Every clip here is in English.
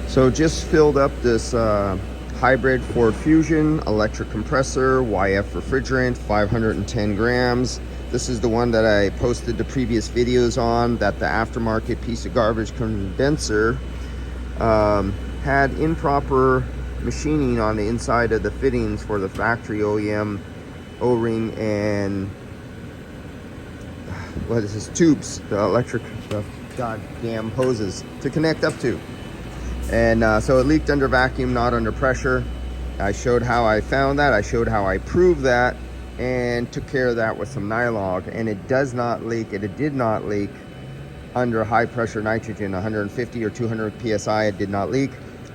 So just filled up this hybrid Ford Fusion electric compressor, YF refrigerant, 510 grams. This is the one that I posted the previous videos on, that the aftermarket piece of garbage condenser had improper machining on the inside of the fittings for the factory OEM O-ring and what is this, tubes, the electric, the goddamn hoses to connect up to. And so it leaked under vacuum, not under pressure. I showed how I found that. I showed how I proved that and took care of that with some NYLOG. And it does not leak. It did not leak under high pressure nitrogen, 150 or 200 PSI. It did not leak.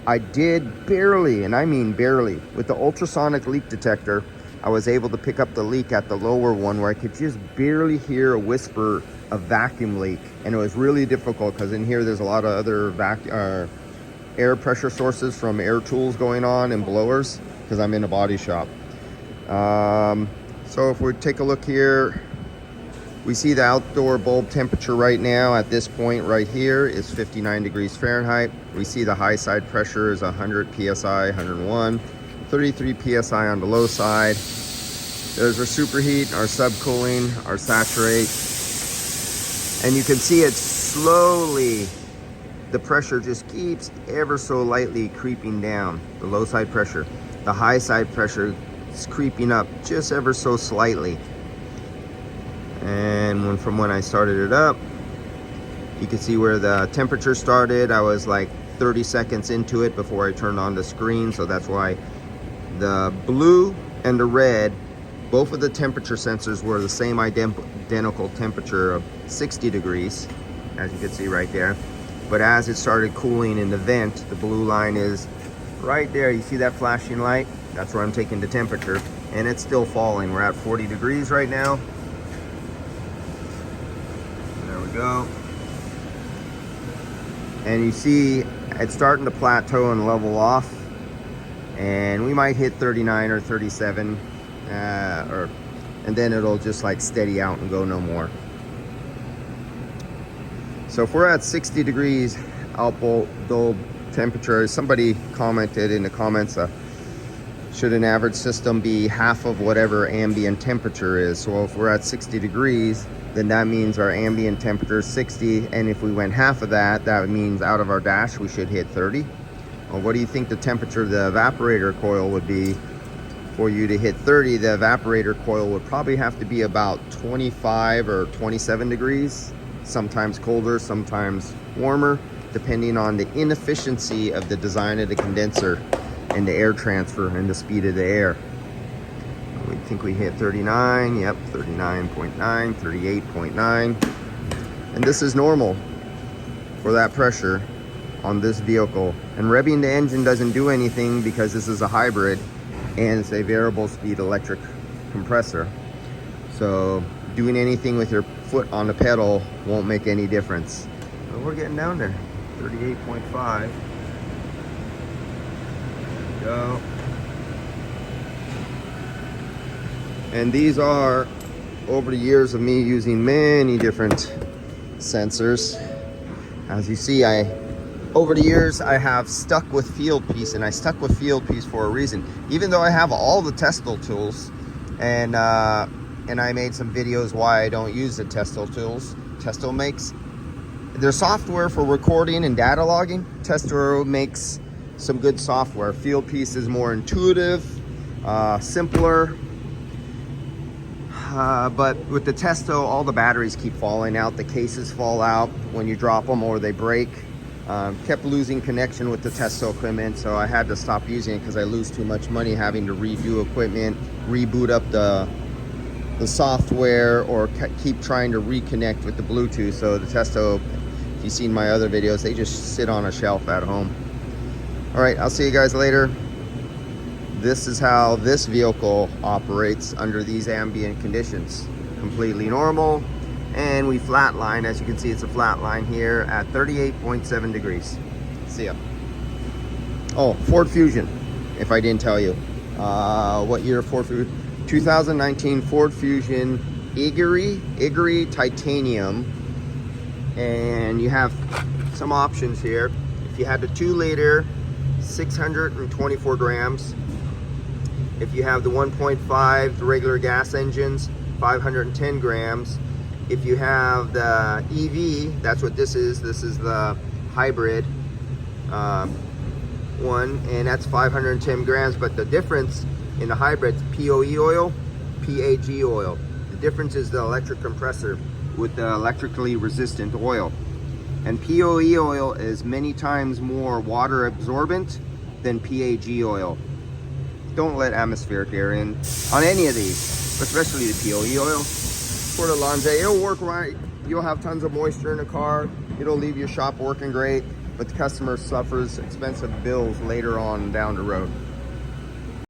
I did barely, and I mean barely, with the ultrasonic leak detector, I was able to pick up the leak at the lower one where I could just barely hear a whisper of vacuum leak. And it was really difficult because in here there's a lot of other air pressure sources from air tools going on and blowers because I'm in a body shop. So if we take a look here, we see the outdoor bulb temperature right now at this point right here is 59 degrees Fahrenheit. We see the high side pressure is 100 PSI, 101, 33 PSI on the low side. There's our superheat, our subcooling, our saturate. And you can see it slowly, the pressure just keeps ever so lightly creeping down, the low side pressure. The high side pressure is creeping up just ever so slightly. And from when I started it up, you can see where the temperature started. I was like 30 seconds into it before I turned on the screen. So that's why the blue and the red, both of the temperature sensors were the same identical temperature of 60 degrees, as you can see right there. But as it started cooling in the vent, the blue line is right there. You see that flashing light? That's where I'm taking the temperature, and it's still falling. We're at 40 degrees right now. There we go. And you see it's starting to plateau and level off, and we might hit 39 or 37, and then it'll just like steady out and go no more. So if we're at 60 degrees outboard temperature, somebody commented in the comments, should an average system be half of whatever ambient temperature is? So if we're at 60 degrees, then that means our ambient temperature is 60. And if we went half of that, that means out of our dash, we should hit 30. Well, what do you think the temperature of the evaporator coil would be for you to hit 30? The evaporator coil would probably have to be about 25 or 27 degrees. Sometimes colder, sometimes warmer, depending on the inefficiency of the design of the condenser and the air transfer and the speed of the air. We think we hit 39, yep, 39.9, 38.9. And this is normal for that pressure on this vehicle. And revving the engine doesn't do anything because this is a hybrid and it's a variable speed electric compressor. So doing anything with your foot on the pedal won't make any difference. But we're getting down there, 38.5. There we go. And these are over the years of me using many different sensors. As you see, over the years I have stuck with field piece, and I stuck with field piece for a reason. Even though I have all the Tesla tools, and I made some videos why I don't use the Tesla tools. Tesla makes their software for recording and data logging. Tesla makes some good software. Field piece is more intuitive, simpler. But with the Testo, all the batteries keep falling out. The cases fall out when you drop them or they break. Kept losing connection with the Testo equipment, so I had to stop using it because I lose too much money having to redo equipment, reboot up the software, or keep trying to reconnect with the Bluetooth. So the Testo, if you've seen my other videos, they just sit on a shelf at home. All right, I'll see you guys later. This is how this vehicle operates under these ambient conditions. Completely normal. And we flatline, as you can see, it's a flat line here at 38.7 degrees. See ya. Oh, Ford Fusion, if I didn't tell you. What year Ford Fusion? 2019 Ford Fusion Ivory Titanium. And you have some options here. If you had the 2 liter, 624 grams. If you have the 1.5, the regular gas engines, 510 grams. If you have the EV, that's what this is the hybrid one, and that's 510 grams. But the difference in the hybrid, POE oil, PAG oil. The difference is the electric compressor with the electrically resistant oil. And POE oil is many times more water absorbent than PAG oil. Don't let atmospheric air in on any of these, especially the POE oil. For the Longe, it'll work right. You'll have tons of moisture in the car. It'll leave your shop working great, but the customer suffers expensive bills later on down the road.